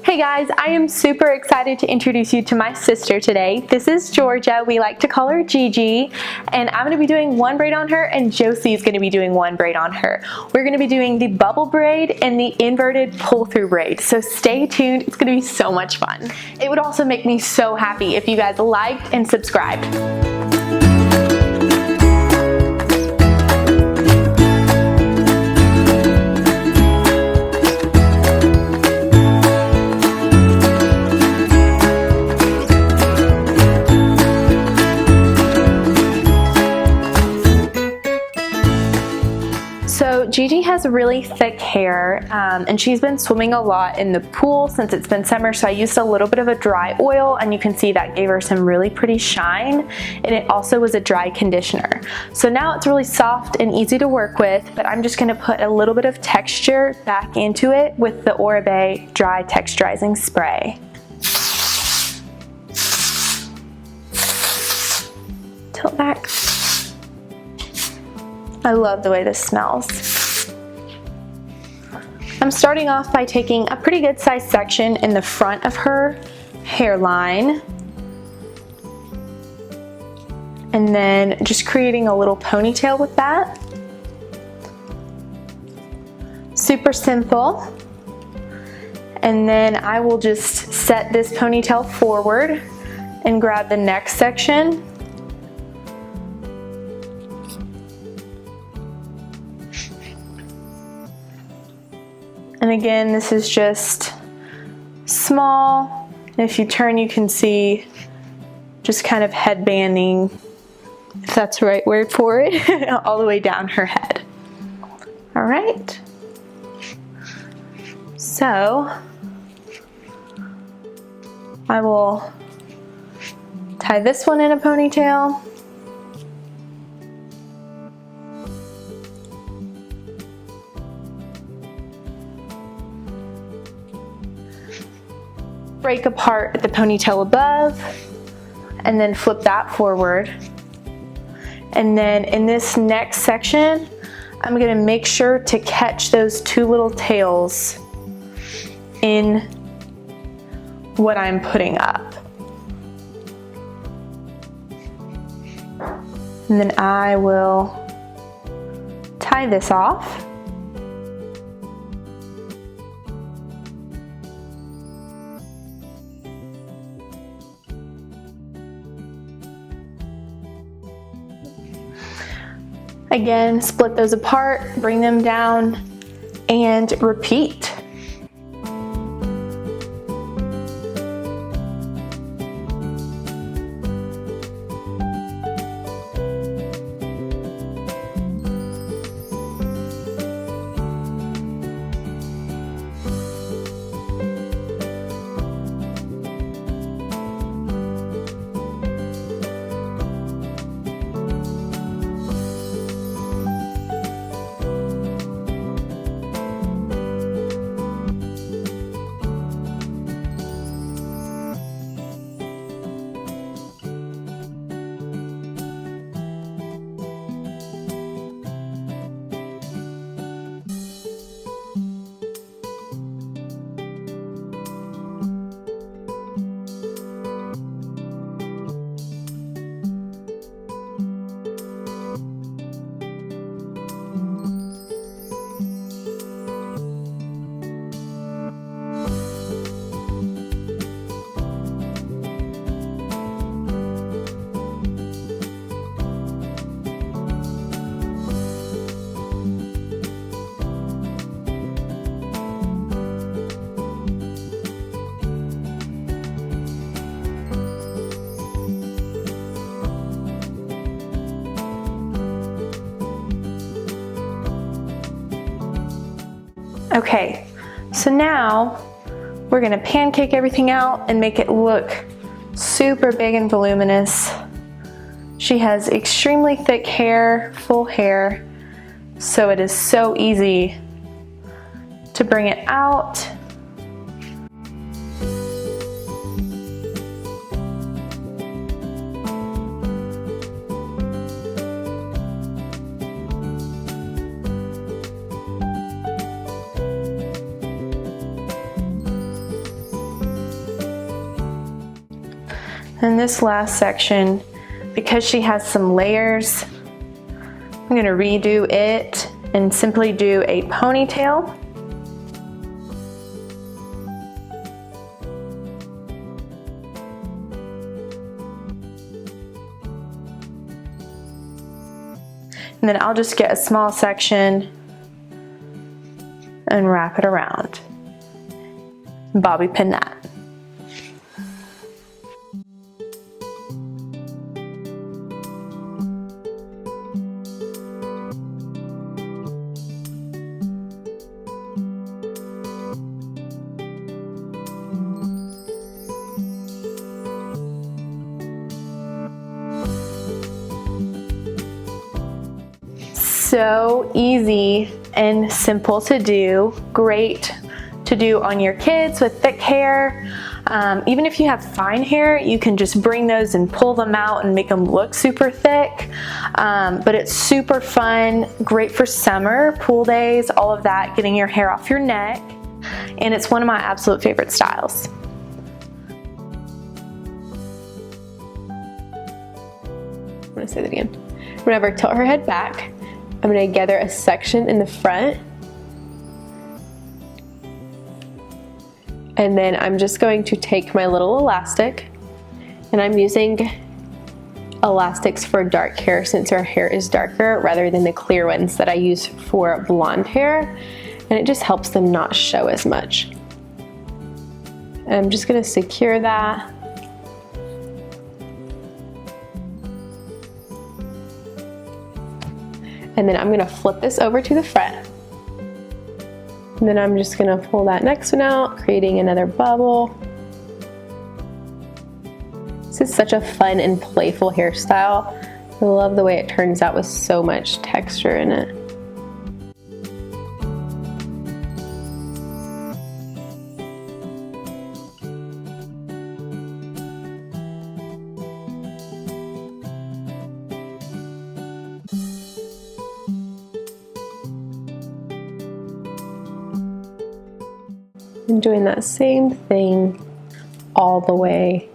Hey guys, I am super excited to introduce you to my sister today. This is Georgia. We like to call her Gigi, and I'm going to be doing one braid on her, and Josie is going to be doing one braid on her. We're going to be doing the bubble braid and the inverted pull-through braid, so stay tuned. It's going to be so much fun. It would also make me so happy if you guys liked and subscribed. So Gigi has really thick hair and she's been swimming a lot in the pool since it's been summer, so I used a little bit of a dry oil, and you can see that gave her some really pretty shine, and it also was a dry conditioner. So now it's really soft and easy to work with, but I'm just going to put a little bit of texture back into it with the Oribe dry texturizing spray. Tilt back. I love the way this smells. I'm starting off by taking a pretty good sized section in the front of her hairline, and then just creating a little ponytail with that. Super simple. And then I will just set this ponytail forward and grab the next section. And again, this is just small, and if you turn you can see just kind of headbanding, if that's the right word for it, all the way down her head. All right, so I will tie this one in a ponytail. Break apart the ponytail above and then flip that forward. And then in this next section, I'm going to make sure to catch those two little tails in what I'm putting up. And then I will tie this off. Again, split those apart, bring them down, and repeat. Okay, so now we're gonna pancake everything out and make it look super big and voluminous. She has extremely thick hair, full hair, so it is so easy to bring it out. And this last section, because she has some layers, I'm going to redo it and simply do a ponytail. And then I'll just get a small section and wrap it around. Bobby pin that. So easy and simple to do, great to do on your kids with thick hair. Even if you have fine hair, you can just bring those and pull them out and make them look super thick. But it's super fun, great for summer, pool days, all of that, getting your hair off your neck. And it's one of my absolute favorite styles. I'm gonna say that again. Whenever I tilt her head back, I'm going to gather a section in the front, and then I'm just going to take my little elastic, and I'm using elastics for dark hair since our hair is darker rather than the clear ones that I use for blonde hair, and it just helps them not show as much. And I'm just going to secure that. And then I'm gonna flip this over to the front. And then I'm just gonna pull that next one out, creating another bubble. This is such a fun and playful hairstyle. I love the way it turns out with so much texture in it. And doing that same thing all the way.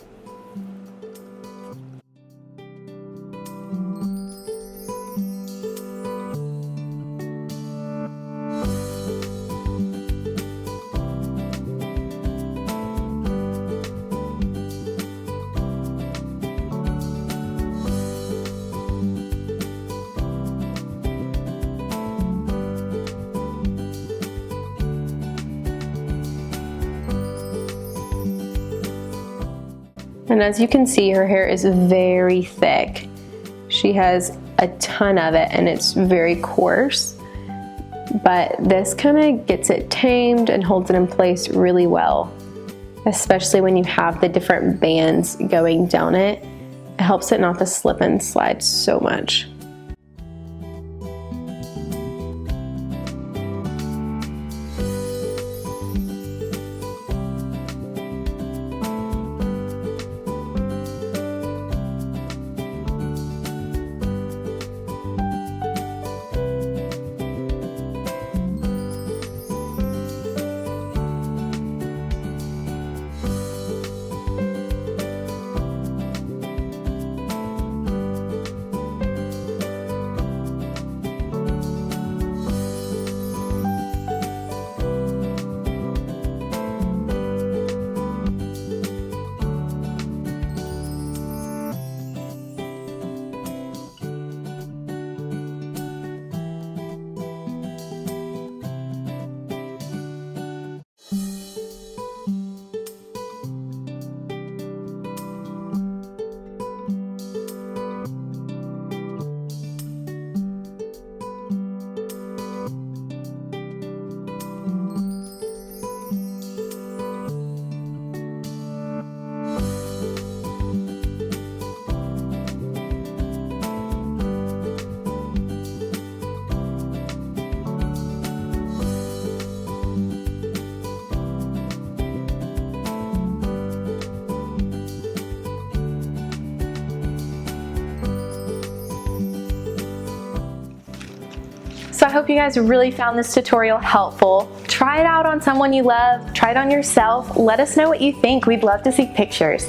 And as you can see, her hair is very thick. She has a ton of it and it's very coarse, but this kind of gets it tamed and holds it in place really well, especially when you have the different bands going down it. It helps it not to slip and slide so much. So I hope you guys really found this tutorial helpful. Try it out on someone you love, try it on yourself. Let us know what you think. We'd love to see pictures.